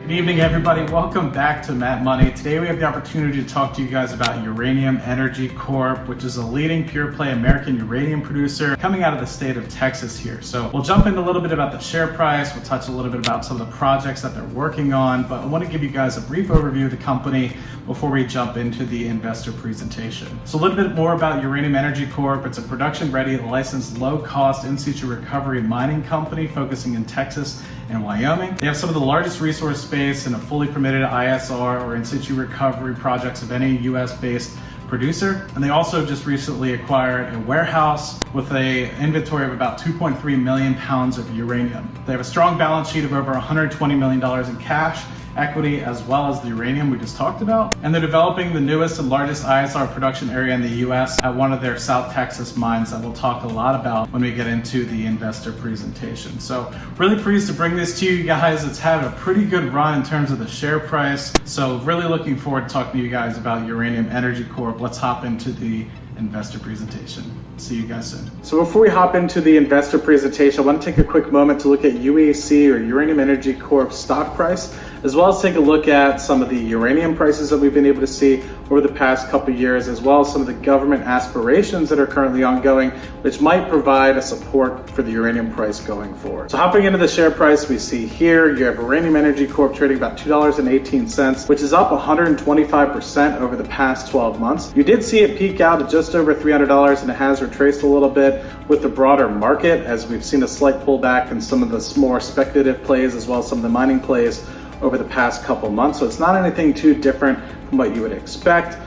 Good evening, everybody. Welcome back to Matt Money. Today we have the opportunity to talk to you guys about Uranium Energy Corp, which is a leading pure play American uranium producer coming out of the state of Texas here. So we'll jump in a little bit about the share price. We'll touch a little bit about some of the projects that they're working on, but I want to give you guys a brief overview of the company before we jump into the investor presentation. So a little bit more about Uranium Energy Corp. It's a production-ready, licensed, low-cost in-situ recovery mining company focusing in Texas and Wyoming. They have some of the largest resource space and a fully permitted ISR or in-situ recovery projects of any US-based producer. And they also just recently acquired a warehouse with an inventory of about 2.3 million pounds of uranium. They have a strong balance sheet of over $120 million in cash, equity, as well as the uranium we just talked about. And they're developing the newest and largest ISR production area in the US at one of their South Texas mines that we'll talk a lot about when we get into the investor presentation. So really pleased to bring this to you guys. It's had a pretty good run in terms of the share price. So really looking forward to talking to you guys about Uranium Energy Corp. Let's hop into the investor presentation. See you guys soon. So before we hop into the investor presentation, I want to take a quick moment to look at UEC or Uranium Energy Corp's stock price, as well as take a look at some of the uranium prices that we've been able to see over the past couple of years, as well as some of the government aspirations that are currently ongoing, which might provide a support for the uranium price going forward. So hopping into the share price, we see here you have Uranium Energy Corp trading about $2.18, which is up 125% over the past 12 months. You did see it peak out at just over $300, and it has retraced a little bit with the broader market, as we've seen a slight pullback in some of the more speculative plays, as well as some of the mining plays over the past couple months. So it's not anything too different from what you would expect.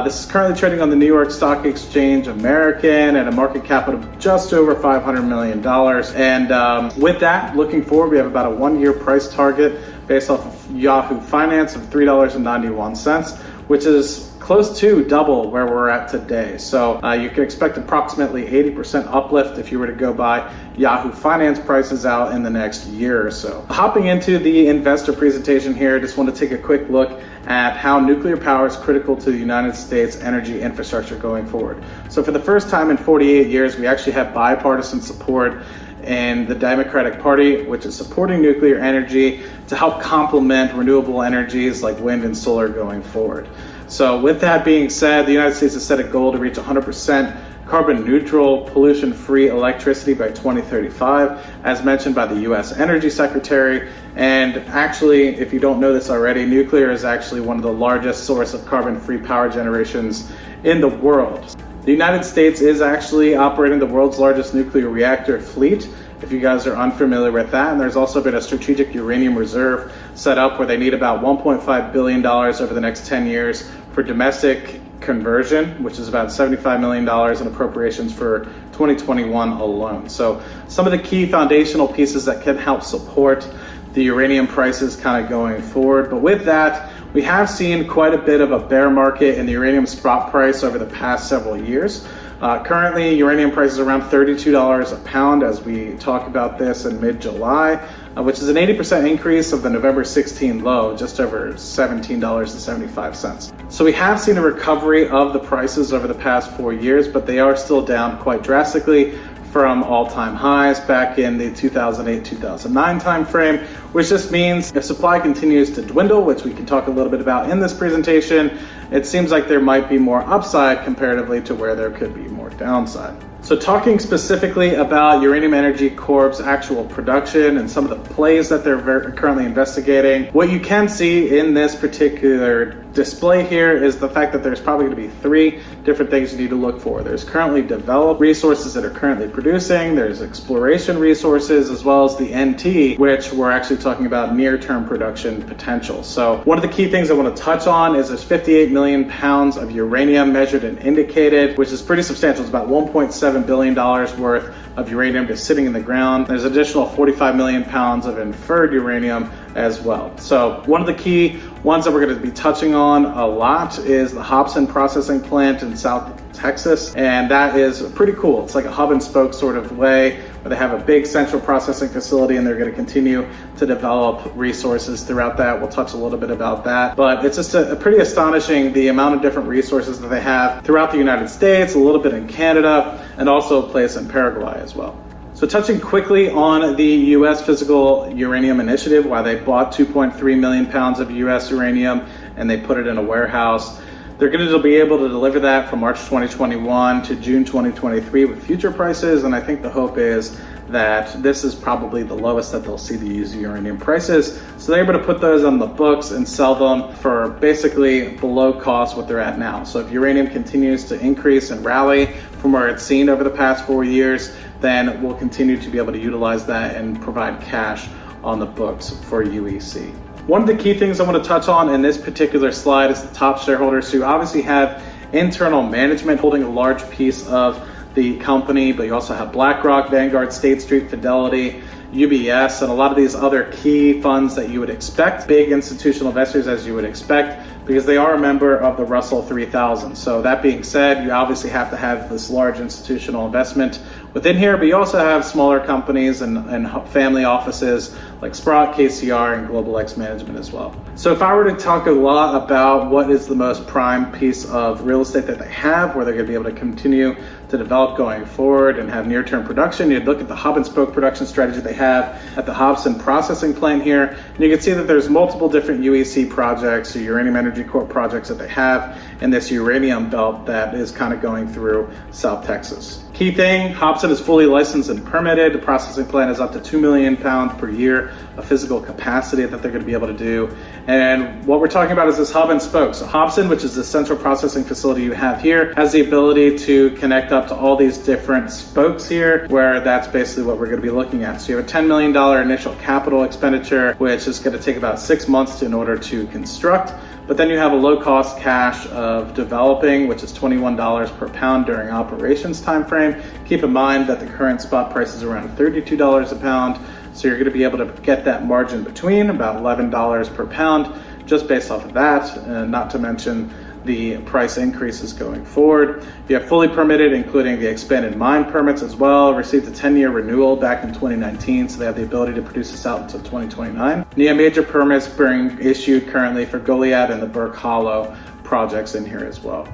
This is currently trading on the New York Stock Exchange American at a market cap of just over $500 million. And with that, looking forward, we have about a 1-year price target based off of Yahoo Finance of $3.91, which is close to double where we're at today. So you can expect approximately 80% uplift if you were to go buy Yahoo Finance prices out in the next year or so. Hopping into the investor presentation here, just want to take a quick look at how nuclear power is critical to the United States energy infrastructure going forward. So for the first time in 48 years, we actually have bipartisan support in the Democratic Party, which is supporting nuclear energy to help complement renewable energies like wind and solar going forward. So with that being said, the United States has set a goal to reach 100% carbon neutral, pollution-free electricity by 2035, as mentioned by the US Energy Secretary. And actually, if you don't know this already, nuclear is actually one of the largest source of carbon-free power generations in the world. The United States is actually operating the world's largest nuclear reactor fleet, if you guys are unfamiliar with that. And there's also been a strategic uranium reserve set up where they need about $1.5 billion over the next 10 years for domestic conversion, which is about $75 million in appropriations for 2021 alone. So some of the key foundational pieces that can help support the uranium prices kind of going forward. But with that, we have seen quite a bit of a bear market in the uranium spot price over the past several years. Currently, uranium price is around $32 a pound as we talk about this in mid-July, which is an 80% increase of the November 16 low, just over $17.75. So we have seen a recovery of the prices over the past 4 years, but they are still down quite drastically from all-time highs back in the 2008-2009 timeframe, which just means if supply continues to dwindle, which we can talk a little bit about in this presentation, it seems like there might be more upside comparatively to where there could be more downside. So talking specifically about Uranium Energy Corp's actual production and some of the plays that they're currently investigating, what you can see in this particular display here is the fact that there's probably going to be 3 different things you need to look for. There's currently developed resources that are currently producing, there's exploration resources, as well as the NT, which we're actually talking about near-term production potential. So one of the key things I want to touch on is there's 58 million pounds of uranium measured and indicated, which is pretty substantial. It's about $1.7 billion worth of uranium just sitting in the ground. There's additional 45 million pounds of inferred uranium as well. So one of the key ones that we're going to be touching on a lot is the Hobson processing plant in South Texas, and that is pretty cool. It's like a hub and spoke sort of way where they have a big central processing facility and they're going to continue to develop resources throughout that. We'll touch a little bit about that, but it's just a pretty astonishing the amount of different resources that they have throughout the United States, a little bit in Canada, and also a place in Paraguay as well. So touching quickly on the U.S. Physical Uranium Initiative, why they bought 2.3 million pounds of U.S. uranium and they put it in a warehouse. They're going to be able to deliver that from March 2021 to June 2023 with future prices, and I think the hope is that this is probably the lowest that they'll see the used uranium prices. So they're able to put those on the books and sell them for basically below cost what they're at now. So if uranium continues to increase and rally from where it's seen over the past 4 years, then we'll continue to be able to utilize that and provide cash on the books for UEC. One of the key things I want to touch on in this particular slide is the top shareholders who obviously have internal management holding a large piece of the company, but you also have BlackRock, Vanguard, State Street, Fidelity, UBS, and a lot of these other key funds that you would expect, big institutional investors as you would expect, because they are a member of the Russell 3000. So that being said, you obviously have to have this large institutional investment within here, but you also have smaller companies and family offices like Sprott, KCR, and Global X Management as well. So if I were to talk a lot about what is the most prime piece of real estate that they have, where they're going to be able to continue to develop going forward and have near-term production, you'd look at the hub and spoke production strategy they have at the Hobson processing plant here, and you can see that there's multiple different UEC projects, or Uranium Energy Corp projects that they have in this uranium belt that is kind of going through South Texas. Key thing, Hobson is fully licensed and permitted. The processing plant is up to 2 million pounds per year of physical capacity that they're going to be able to do. And what we're talking about is this hub and spoke. So Hobson, which is the central processing facility you have here, has the ability to connect up to all these different spokes here, where that's basically what we're going to be looking at. So you have a $10 million initial capital expenditure, which is going to take about 6 months in order to construct. But then you have a low cost cash of developing, which is $21 per pound during operations time frame. Keep in mind that the current spot price is around $32 a pound. So you're gonna be able to get that margin between about $11 per pound, just based off of that, not to mention the price increases going forward. You have fully permitted, including the expanded mine permits as well. Received a 10-year renewal back in 2019, so they have the ability to produce this out until 2029. And you have major permits being issued currently for Goliad and the Burke Hollow projects in here as well.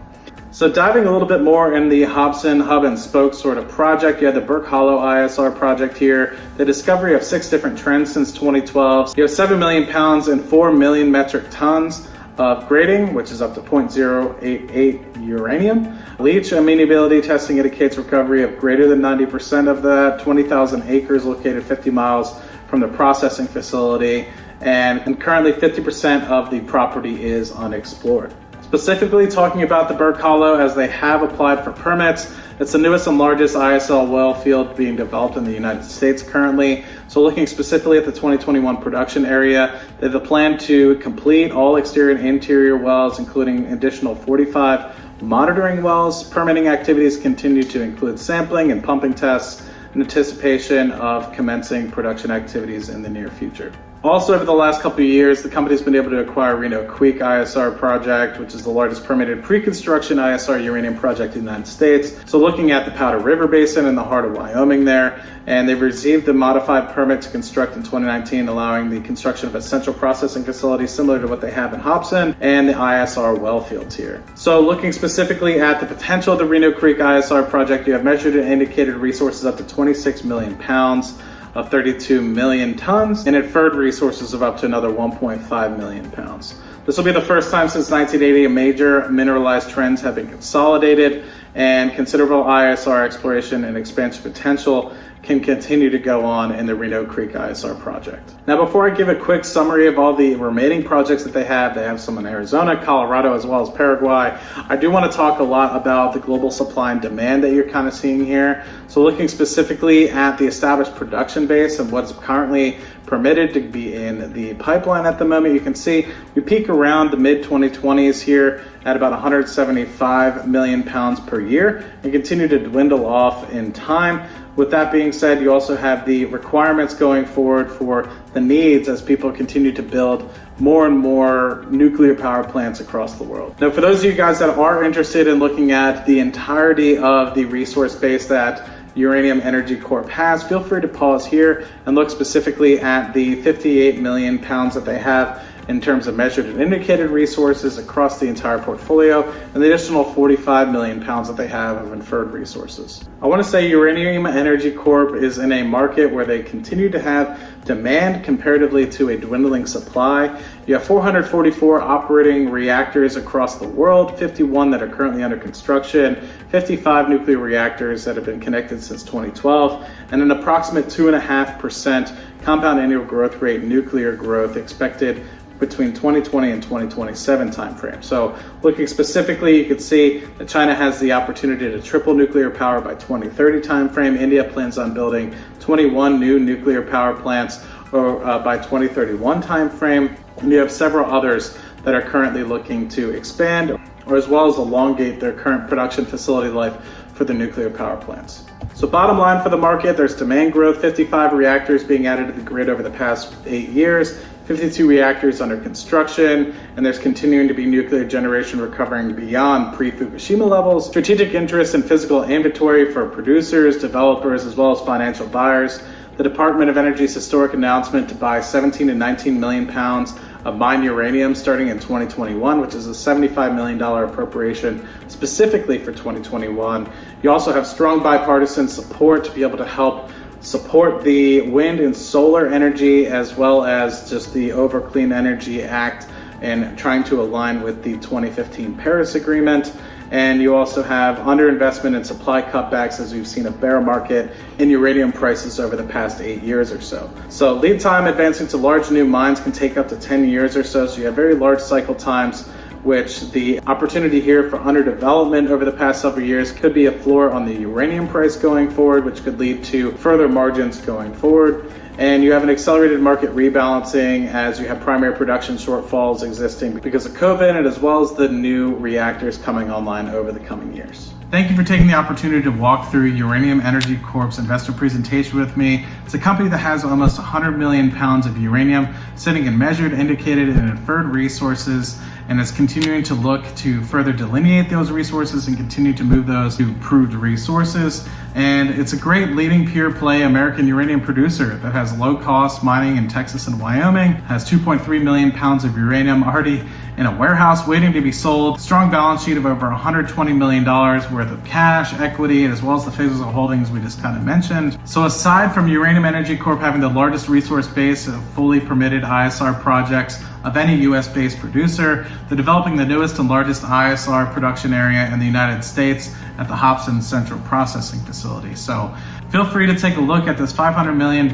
So diving a little bit more in the Hobson hub and spoke sort of project, you have the Burke Hollow ISR project here, the discovery of 6 different trends since 2012. You have 7 million pounds and 4 million metric tons of grading, which is up to 0.088 uranium. Leach amenability testing indicates recovery of greater than 90% of that. 20,000 acres located 50 miles from the processing facility, and currently 50% of the property is unexplored. Specifically talking about the Burke Hollow, as they have applied for permits, it's the newest and largest ISL well field being developed in the United States currently. So looking specifically at the 2021 production area, they have a plan to complete all exterior and interior wells, including additional 45 monitoring wells. Permitting activities continue to include sampling and pumping tests in anticipation of commencing production activities in the near future. Also, over the last couple of years, the company's been able to acquire Reno Creek ISR project, which is the largest permitted pre-construction ISR uranium project in the United States. So looking at the Powder River Basin in the heart of Wyoming there, and they've received the modified permit to construct in 2019, allowing the construction of a central processing facility similar to what they have in Hobson and the ISR well fields here. So looking specifically at the potential of the Reno Creek ISR project, you have measured and indicated resources up to 26 million pounds of 32 million tons, and inferred resources of up to another 1.5 million pounds. This will be the first time since 1980 a major mineralized trends have been consolidated, and considerable ISR exploration and expansion potential can continue to go on in the Reno Creek ISR project. Now, before I give a quick summary of all the remaining projects that they have some in Arizona, Colorado, as well as Paraguay, I do want to talk a lot about the global supply and demand that you're kind of seeing here. So looking specifically at the established production base and what's currently permitted to be in the pipeline at the moment, you can see we peak around the mid-2020s here at about 175 million pounds per year and continue to dwindle off in time. With that being said, you also have the requirements going forward for the needs as people continue to build more and more nuclear power plants across the world. Now, for those of you guys that are interested in looking at the entirety of the resource base that Uranium Energy Corp has, feel free to pause here and look specifically at the 58 million pounds that they have in terms of measured and indicated resources across the entire portfolio, and the additional 45 million pounds that they have of inferred resources. I want to say Uranium Energy Corp is in a market where they continue to have demand comparatively to a dwindling supply. You have 444 operating reactors across the world, 51 that are currently under construction, 55 nuclear reactors that have been connected since 2012, and an approximate 2.5% compound annual growth rate nuclear growth expected between 2020 and 2027 timeframe. So looking specifically, you can see that China has the opportunity to triple nuclear power by 2030 timeframe. India plans on building 21 new nuclear power plants by 2031 timeframe. And you have several others that are currently looking to expand or as well as elongate their current production facility life for the nuclear power plants. So bottom line for the market, there's demand growth, 55 reactors being added to the grid over the past 8 years, 52 reactors under construction, and there's continuing to be nuclear generation recovering beyond pre-Fukushima levels. Strategic interest in physical inventory for producers, developers, as well as financial buyers. The Department of Energy's historic announcement to buy 17 to 19 million pounds of mined uranium starting in 2021, which is a $75 million appropriation specifically for 2021. You also have strong bipartisan support to be able to help support the wind and solar energy, as well as just the Over Clean Energy Act and trying to align with the 2015 Paris Agreement. And you also have underinvestment and supply cutbacks, as we've seen a bear market in uranium prices over the past 8 years or so. So lead time advancing to large new mines can take up to 10 years or so. So you have very large cycle times, which the opportunity here for underdevelopment over the past several years could be a floor on the uranium price going forward, which could lead to further margins going forward. And you have an accelerated market rebalancing as you have primary production shortfalls existing because of COVID, and as well as the new reactors coming online over the coming years. Thank you for taking the opportunity to walk through Uranium Energy Corp's investor presentation with me. It's a company that has almost 100 million pounds of uranium sitting in measured, indicated, and inferred resources, and is continuing to look to further delineate those resources and continue to move those to proved resources. And it's a great leading pure play American uranium producer that has low cost mining in Texas and Wyoming, has 2.3 million pounds of uranium already in a warehouse waiting to be sold, strong balance sheet of over $120 million worth of cash, equity, as well as the physical holdings we just kind of mentioned. So aside from Uranium Energy Corp having the largest resource base of fully permitted ISR projects of any US-based producer, they're developing the newest and largest ISR production area in the United States at the Hobson Central Processing Facility. So feel free to take a look at this $500 million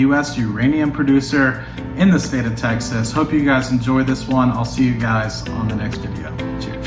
US uranium producer in the state of Texas. Hope you guys enjoyed this one. I'll see you guys on the next video. Cheers.